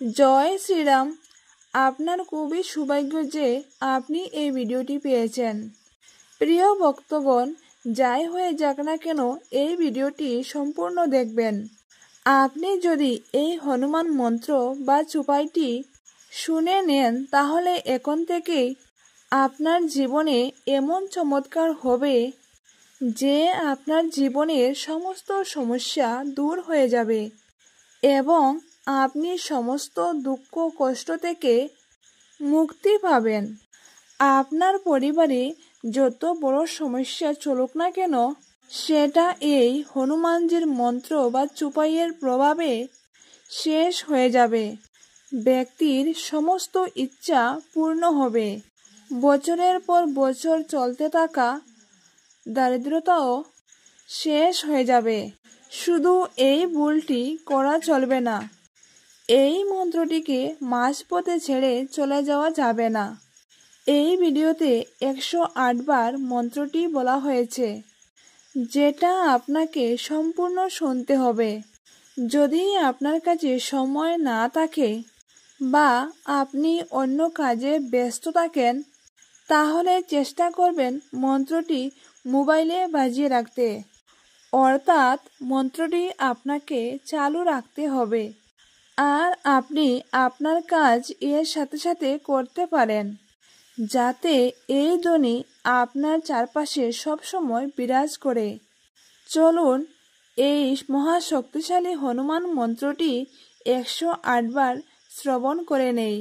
জয় শ্রীরাম। আপনার খুবই সৌভাগ্য যে আপনি এই ভিডিওটি পেয়েছেন। প্রিয় ভক্তগণ, যাই হয়ে যাক না কেন এই ভিডিওটি সম্পূর্ণ দেখবেন। আপনি যদি এই হনুমান মন্ত্র বা চুপাইটি শুনে নেন তাহলে এখন থেকেই আপনার জীবনে এমন চমৎকার হবে যে আপনার জীবনের সমস্ত সমস্যা দূর হয়ে যাবে এবং আপনি সমস্ত দুঃখ কষ্ট থেকে মুক্তি পাবেন। আপনার পরিবারে যত বড় সমস্যা চলুক না কেন সেটা এই হনুমানজির মন্ত্র বা চুপাইয়ের প্রভাবে শেষ হয়ে যাবে। ব্যক্তির সমস্ত ইচ্ছা পূর্ণ হবে। বছরের পর বছর চলতে থাকা দারিদ্রতাও শেষ হয়ে যাবে। শুধু এই ভুলটি করা চলবে না, এই মন্ত্রটিকে মাঝপথে ছেড়ে চলে যাওয়া যাবে না। এই ভিডিওতে 108 বার মন্ত্রটি বলা হয়েছে, যেটা আপনাকে সম্পূর্ণ শুনতে হবে। যদি আপনার কাছে সময় না থাকে বা আপনি অন্য কাজে ব্যস্ত থাকেন তাহলে চেষ্টা করবেন মন্ত্রটি মোবাইলে বাজিয়ে রাখতে, অর্থাৎ মন্ত্রটি আপনাকে চালু রাখতে হবে আর আপনি আপনার কাজ এর সাথে সাথে করতে পারেন, যাতে এই ধ্বনি আপনার চারপাশে সবসময় বিরাজ করে। চলুন এই মহাশক্তিশালী হনুমান মন্ত্রটি 108 বার শ্রবণ করে নেই।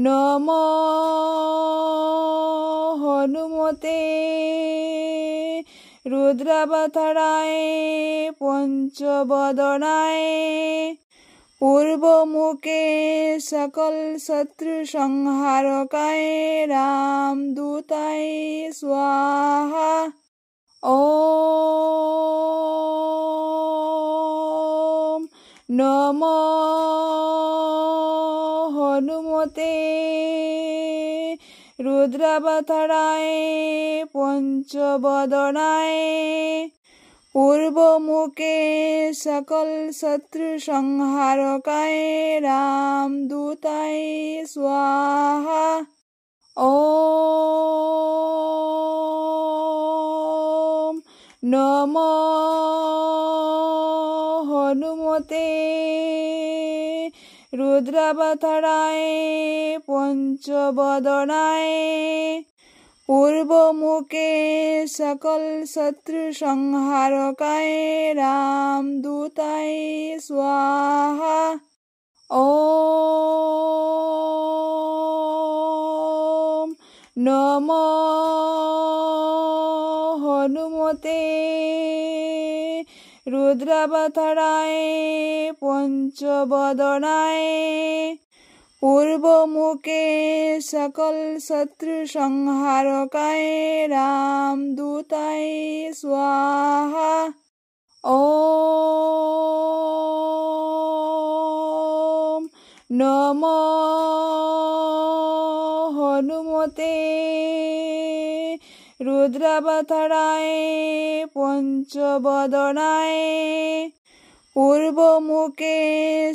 নমো হনুমতে রুদ্রাবতারায় পঞ্চবদনায় পূর্বমুখে সকল শত্রু সংহারকায় রামদূতায় স্বাহা। ওম নমো হনুমতে রুদ্রাবতারায় পঞ্চবদনায় পূর্বমুখে সকল শত্রু সংহারকায় রামদূতায় স্বাহা। ওম নমো হনুমতে রুদ্রাবতারায় পঞ্চবদনায় পূর্বমুখে সকল শত্রু সংহারকায় রামদূতায় স্বাহা। ওম নমো হনুমতে রুদ্রাবতারায় পঞ্চবদনায় পূর্বমুখে সকল শত্রু সংহারকায় রামদূতায় স্বাহা। ওম নমো হনুমতে রুদ্রাবতারায় পঞ্চবদনায় পূর্বমুখে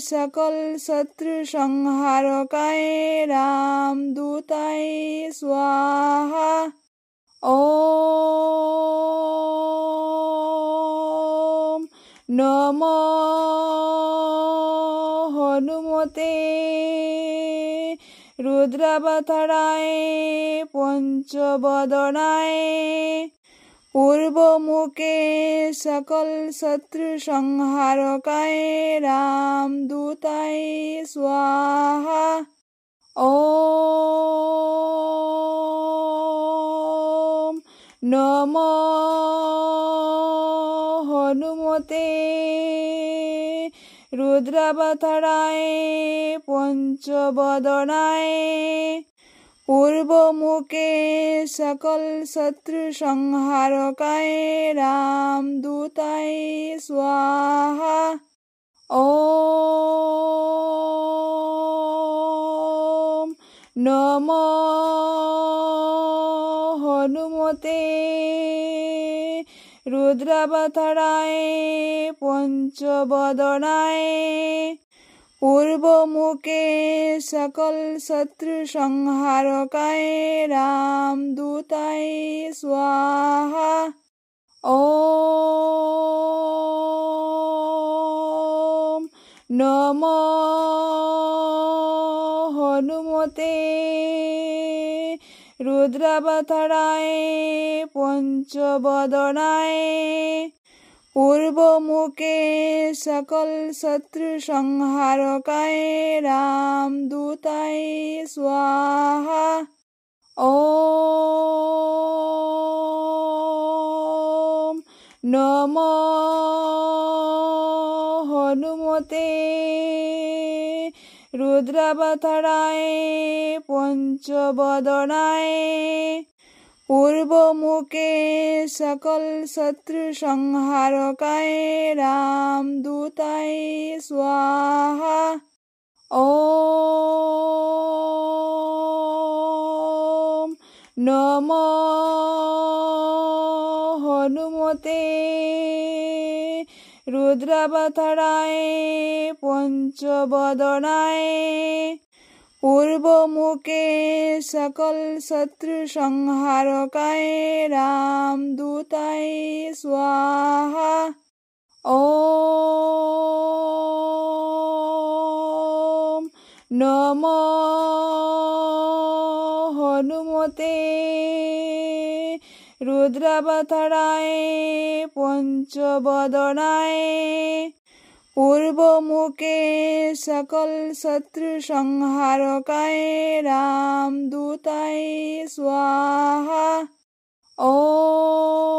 সকল শত্রু সংহারকায় রামদূতায় স্বাহা। ওম নমো হনুমতে রুদ্রাবতারায় পঞ্চবদনায় পূর্বমুখে সকল শত্রু সংহারকায় রামদূতায় স্বাহা। ওম নমো হনুমতে রুদ্রাবতারায় পঞ্চবদনায় পূর্বমুখে সকল শত্রু সংহারকায় রামদূতায় স্বাহা। ওম নমো হনুমতে রুদ্রাবতারায় পঞ্চবদনায় পূর্বমুখে সকল শত্রু সংহারকায় রামদূতায় স্বাহা। ওম নমো হনুমতে রুদ্রাবতারায় পঞ্চবদনায় পূর্বমুখে সকল শত্রু সংহারকায় রামদূতায় স্বাহা। ওম নমো হনুমতে রুদ্রাবতারায় পঞ্চবদনায় পূর্বমুখে সকল শত্রু সংহারকায় রামদূতায় স্বাহা। ওম নমো হনুমতে রুদ্রাবতারায় পঞ্চবদনায় পূর্বমুখে সকল শত্রু সংহারকায় রামদূতায় স্বাহা। ওম নমো হনুমতে রুদ্রাবতারায় পঞ্চবদনায় পূর্বমুখে সকল শত্রু সংহারকায় রামদূতায় স্বাহা। ওম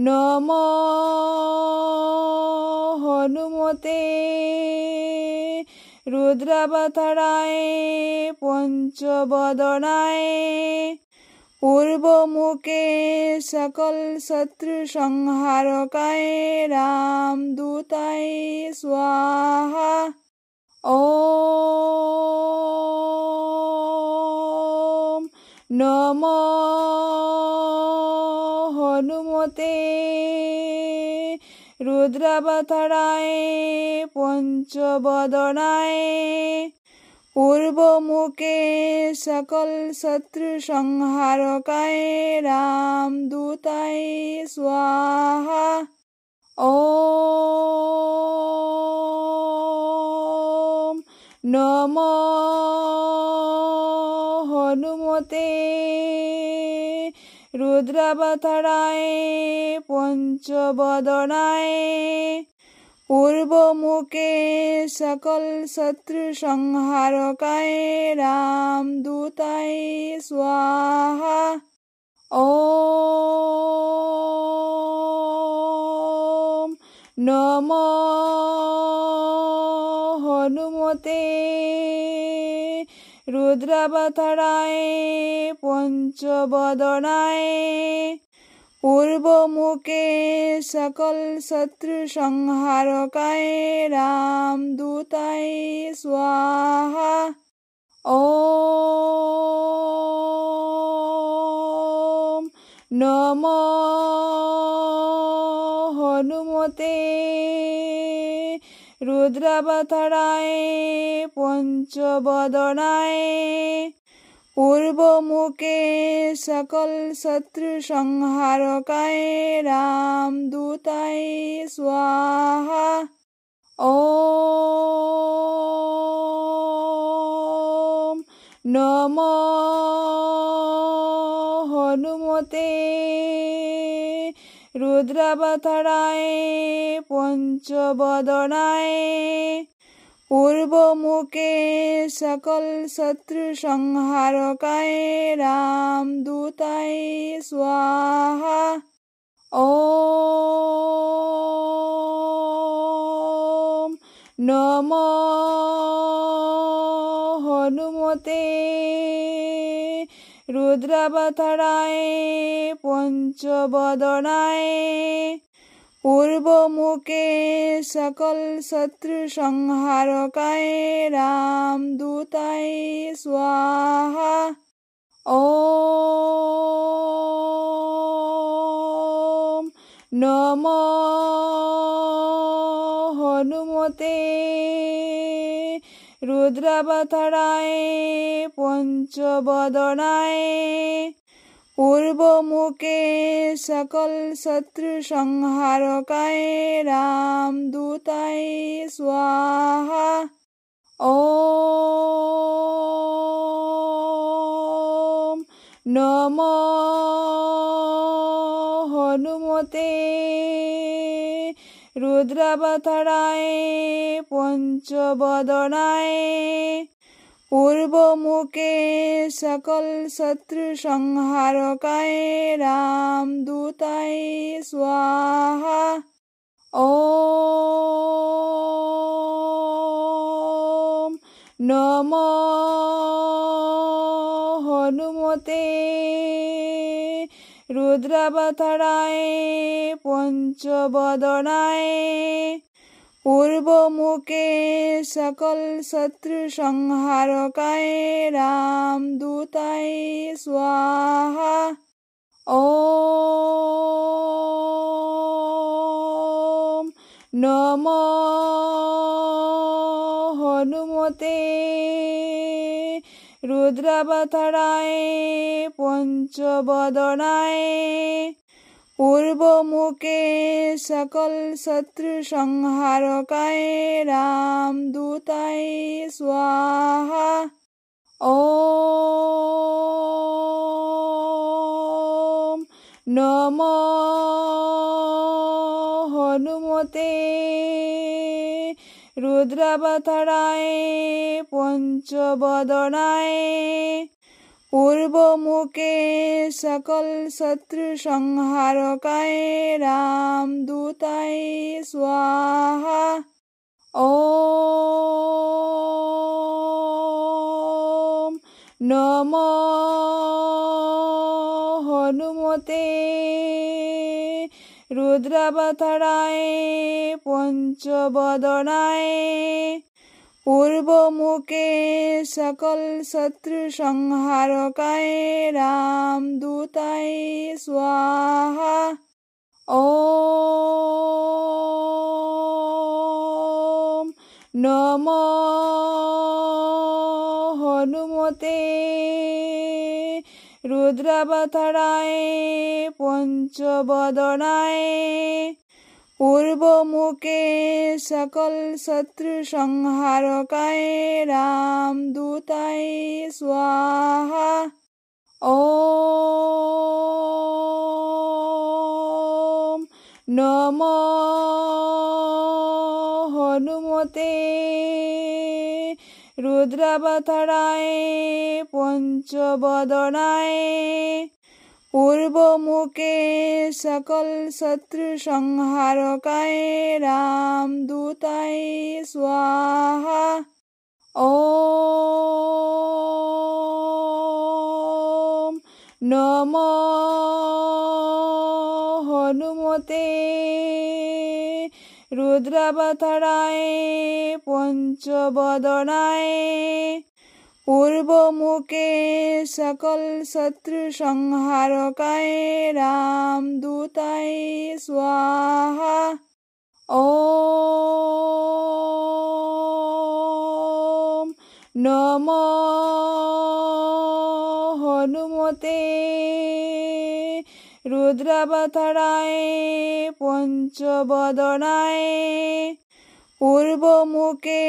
নমো হনুমতে রুদ্রাবতারায় পঞ্চবদনায় পূর্বমুখে সকল শত্রু সংহারকায় রামদূতায় স্বাহা। ওম নমো হনুমতে রুদ্রাবতারায় পঞ্চবদনায় পূর্বমুখে সকল শত্রু সংহারকায় রামদূতায় স্বাহা। ওম নমো হনুমতে রুদ্রাবতারায় পঞ্চবদনায় পূর্বমুখে সকল শত্রু সংহারকায় রামদূতায় স্বাহা। ওম নমো হনুমতে রুদ্রাবতারায় পঞ্চবদনায় পূর্বমুখে সকল শত্রু সংহারকায় রামদূতায় স্বাহা। ওম নমো হনুমতে রুদ্রাবতারায় পঞ্চবদনায় পূর্বমুখে সকল শত্রু সংহারকায় রামদূতায় স্বাহা। ওম নমো হনুমতে রুদ্রাবতারায় পঞ্চবদনায় পূর্ব মুখে সকল শত্রু সংহারকায় রামদূতায় স্বাহা। ওম নমো হনুমতে রুদ্রাবতারায় পঞ্চবদনায়। পূর্ব মুখে সকল শত্রু সংহারকায় রামদূতায় স্বাহা। ওম নমো হনুমতে রুদ্রাবতারায় পঞ্চবদনায়। পূর্ব মুখে সকল শত্রু সংহারকায় রামদূতায় স্বাহা। ওম নমো হনুমতে রুদ্রাবতারায় পঞ্চবদনায়। পূর্ব মুখে সকল শত্রু সংহারকায় রামদূতায় স্বাহা। ওম নমো হনুমতে রুদ্রাবতারায় পঞ্চবদনায়। পূর্ব মুখে সকল শত্রু সংহারকায় রামদূতায় স্বাহা। ওম নমো হনুমতে রুদ্রাবতারায় পঞ্চবদনায়। পূর্ব মুখে সকল শত্রু সংহারকায় রামদূতায় স্বাহা। ওম নমো হনুমতে রুদ্রাবতারায় পঞ্চবদনায়। পূর্ব মুখে সকল শত্রু সংহারকায় রামদূতায় স্বাহা। ওম নমো হনুমতে রুদ্রাবতারায় পঞ্চবদনায়। পূর্ব মুখে সকল শত্রু সংহারকায় রামদূতায় স্বাহা। ওম নমো হনুমতে রুদ্রাবতারায় পঞ্চবদনায়। পূর্ব মুখে সকল শত্রু সংহারকায় রামদূতায় স্বাহা। ওম নমো হনুমতে রুদ্রাবতারায় পঞ্চবদনায়। পূর্ব মুখে সকল শত্রু সংহারকায় রামদূতায় স্বাহা। ওম নমো হনুমতে রুদ্রাবতারায় পঞ্চবদনায়। পূর্ব মুখে সকল শত্রু সংহারকায় রামদূতায় স্বাহা। ওম নমো হনুমতে রুদ্রাবতারায় পঞ্চবদনায়। পূর্ব মুখে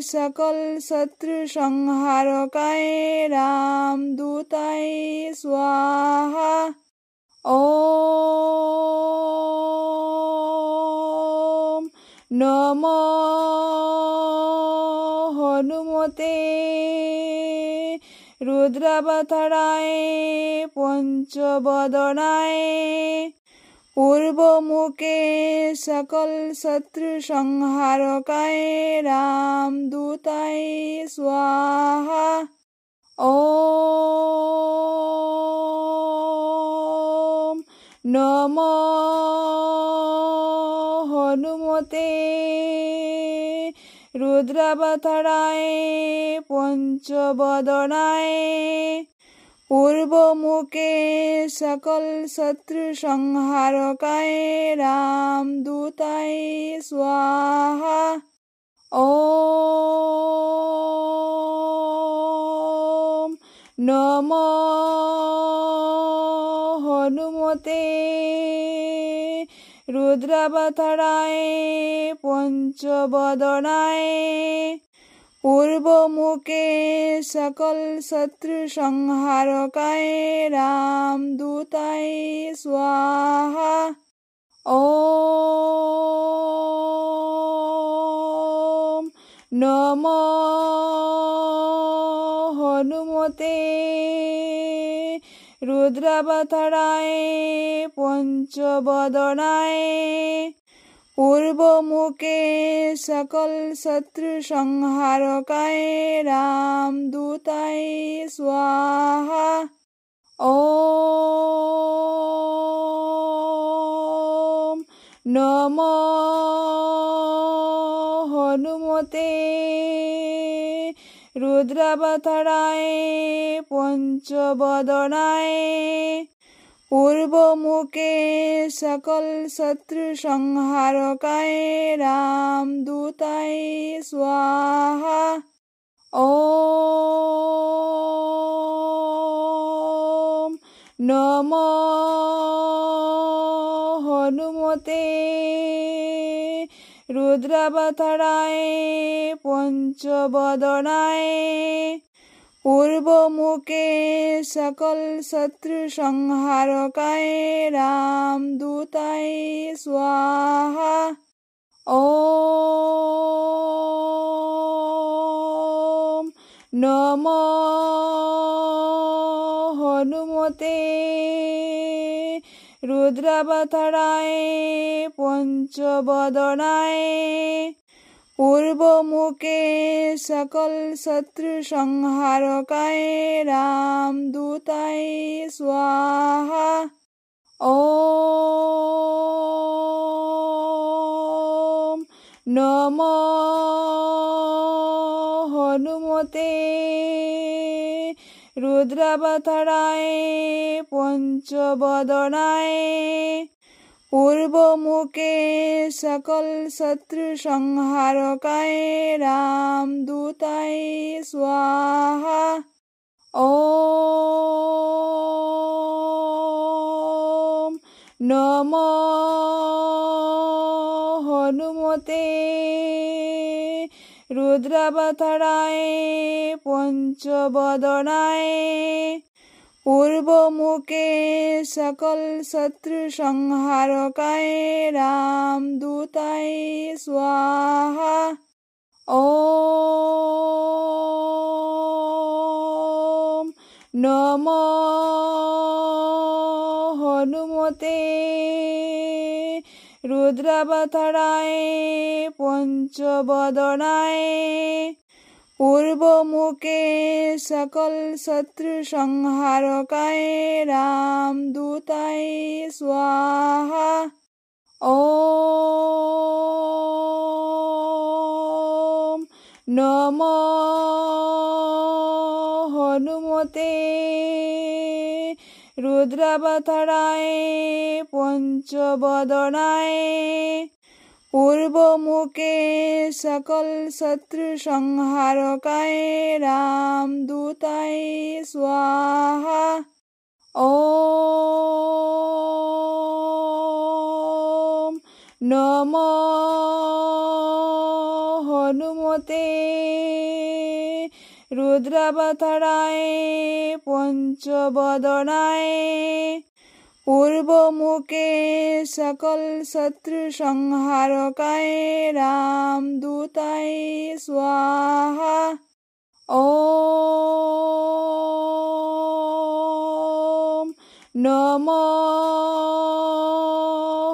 সকল শত্রু সংহারকায় রামদূতায় স্বাহা। ওম নমো रुद्रावताराय पंचवदनाय पूर्वमुखे सकल शत्रु संहारकाय रामदूताय स्वाहा। ओम नमो हनुमते रुद्रावताराय पंचवदनाय पूर्वमुखे सकल शत्रु संहारकाय रामदूताय स्वाहा। ओम नमो हनुमते रुद्रावताराय पंचवदनाय पूर्वमुखे सकल शत्रु संहारकाय रामदूताय स्वाहा। ओम नमो हनुमते रुद्रावताराय पंचवदनाय पूर्वमुखे सकल शत्रु संहारकाय रामदूताय स्वाहा। ओम नमो हनुमते रुद्रावताराय पंचवदनाय पूर्वमुखे सकल शत्रु संहारकाय रामदूताय स्वाहा। ओम नमो हनुमते रुद्रावताराय पंचवदनाय पूर्वमुखे सकल शत्रु संहारकाय रामदूताय स्वाहा। ओम नमो हनुमते रुद्रावताराय पंचवदनाय पूर्वमुखे सकल शत्रु संहारकाय रामदूताय स्वाहा। ओम नमो हनुमते रुद्रावताराय पंचवदनाय पूर्वमुखे सकल शत्रु संहारकाय रामदूताय स्वाहा। ओम नमो हनुमते रुद्रावताराय पंचवदनाय पूर्वमुखे सकल शत्रु संहारकाय रामदूताय स्वाहा। ओम नमो हनुमते रुद्रावताराय पंचवदनाय पूर्वमुखे सकल शत्रु संहारकाय रामदूताय स्वाहा। ओम नमो हनुमते रुद्रावताराय पंचवदनाय पूर्वमुखे सकल शत्रु संहारकाय रामदूताय स्वाहा। ओम नमो हनुमते रुद्रावताराय पंचवदनाय पूर्वमुखे सकल शत्रु संहारकाय रामदूताय स्वाहा। ওম নমো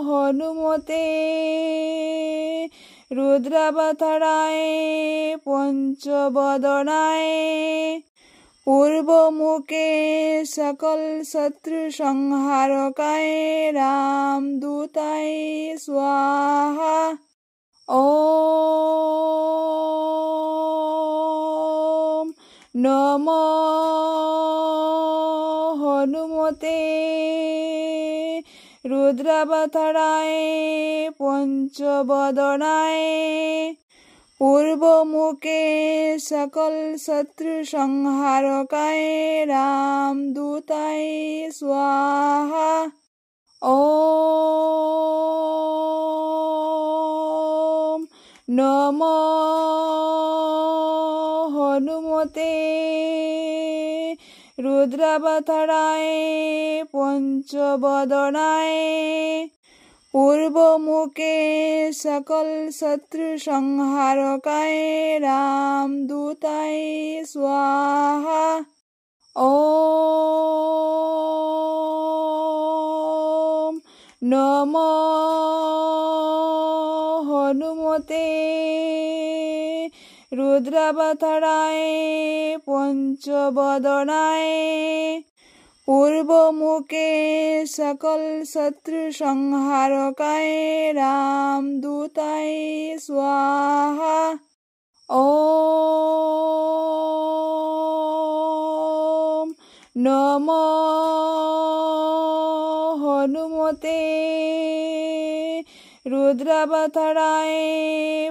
হনুমতে রুদ্রাবতারায় পঞ্চবদনায় পূর্বমুখে সকল শত্রু সংহারকায় রামদূতায় স্বাহা। ওম নমো হনুমতে রুদ্রাবতারায় পঞ্চবদনায় পূর্বমুখে সকল শত্রু সংহারকায় রামদূতায় স্বাহা। ওম নমো হনুমতে রুদ্রাবতারায় পঞ্চবদনায় পূর্বমুখে সকল শত্রু সংহারকায় রামদূতায় স্বাহা। ওম নমো হনুমতে রুদ্রাবতারায় পঞ্চবদনায় পূর্বমুখে সকল শত্রু সংহারকায় রামদূতায় স্বাহা। ওম নমো হনুমতে রুদ্রাবতারায়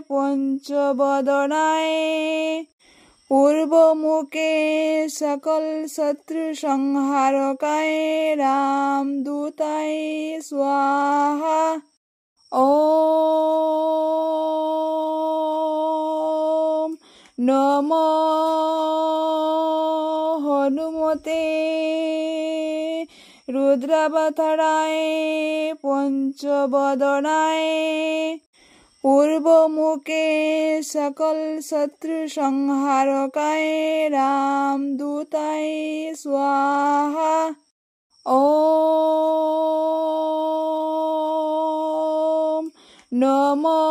পঞ্চবদনায় পূর্বমুখে সকল শত্রু সংহারকায় রামদূতায় স্বাহা। ওম নমো হনুমতে রুদ্রাবতারায় পঞ্চবদনায় পূর্বমুখে সকল শত্রু সংহারকায় রামদূতায় স্বাহা। ওম নমো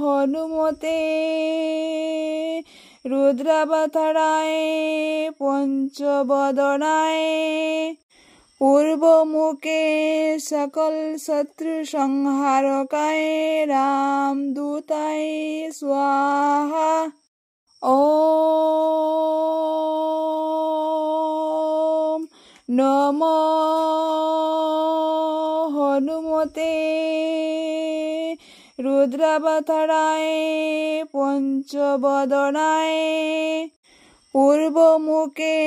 হনুমতে রুদ্রাবতারায় পঞ্চবদনায় পূর্বমুখে সকল শত্রু সংহারকায় রামদূতায় স্বাহা। ওম নমো হনুমতে রুদ্রাবতারায় পঞ্চবদনায় পূর্বমুখে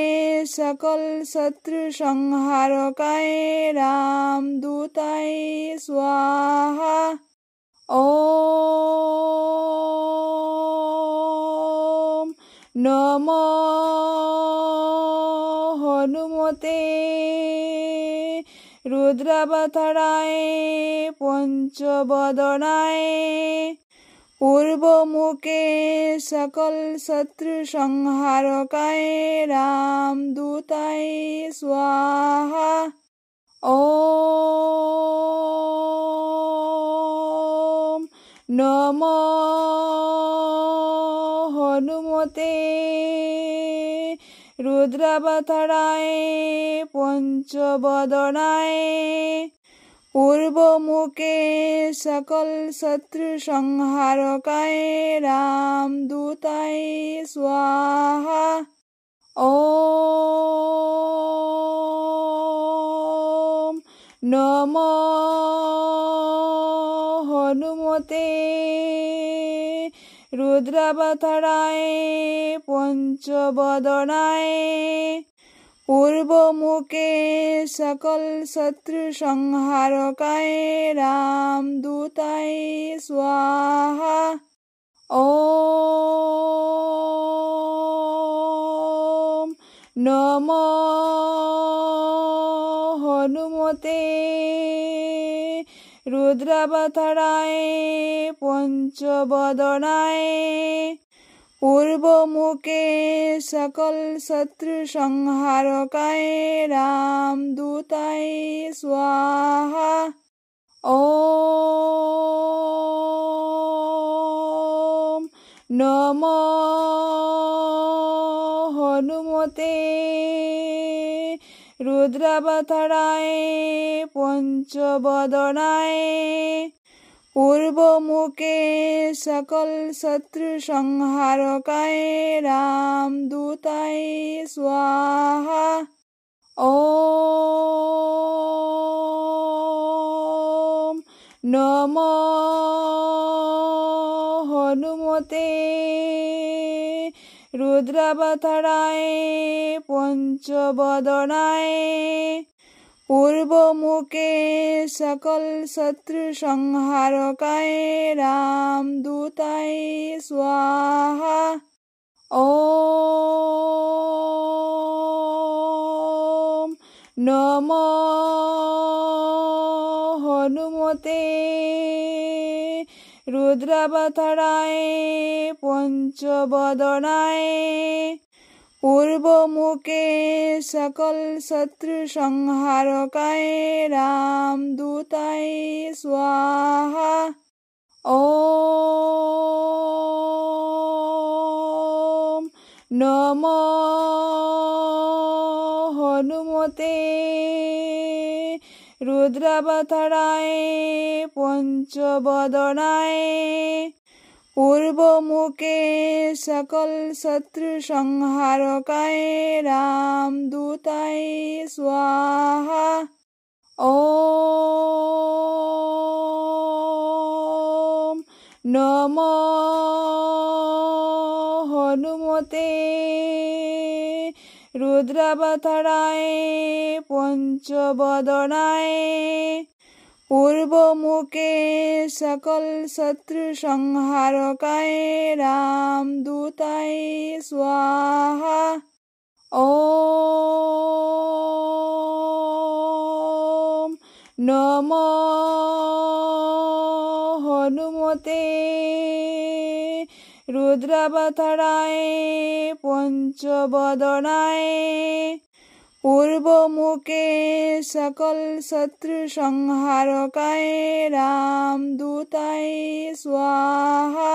সকল শত্রু সংহারকায় রামদূতায় স্বাহা। ওম নমো হনুমতে রুদ্রাবতারায় পঞ্চবদনায় পূর্বমুখে সকল শত্রু সংহারকায় রামদূতায় স্বাহা। ওম নমো হনুমতে রুদ্রাবতারায় পঞ্চবদনায় পূর্বমুখে সকল শত্রু সংহারকায় রামদূতায় স্বাহা। ওম নমো হনুমতে রুদ্রাবতারায় পঞ্চবদনায় পূর্বমুখে সকল শত্রু সংহারকায় রামদূতায় স্বাহা। ওম নমো হনুমতে রুদ্রাবতারায় পঞ্চবদনায় पूर्वमुखे सकल शत्रु संहारकाय रामदूताय स्वाहा। ओम नमो हनुमते रुद्रावताराय पंचवदनाय पूर्वमुखे सकल शत्रु संहारकाय रामदूताय स्वाहा। ओम नमो हनुमते रुद्रावताराय पंचवदनाय पूर्वमुखे सकल शत्रु संहारकाय रामदूताय स्वाहा। ओम नमो हनुमते रुद्रावताराय पंचवदनाय पूर्वमुखे सकल शत्रु संहारकाय रामदूताय स्वाहा। ओम नमो हनुमते रुद्रावताराय पंचवदनाय पूर्वमुखे सकल शत्रु संहारकाय रामदूताय स्वाहा। ओम नमो हनुमते रुद्रावताराय पंचवदनाय पूर्वमुखे सकल शत्रु संहारकाय रामदूताय स्वाहा। ओम नमो हनुमते रुद्रावताराय पंचवदनाय पूर्वमुखे सकल शत्रु संहारकाय रामदूताय स्वाहा।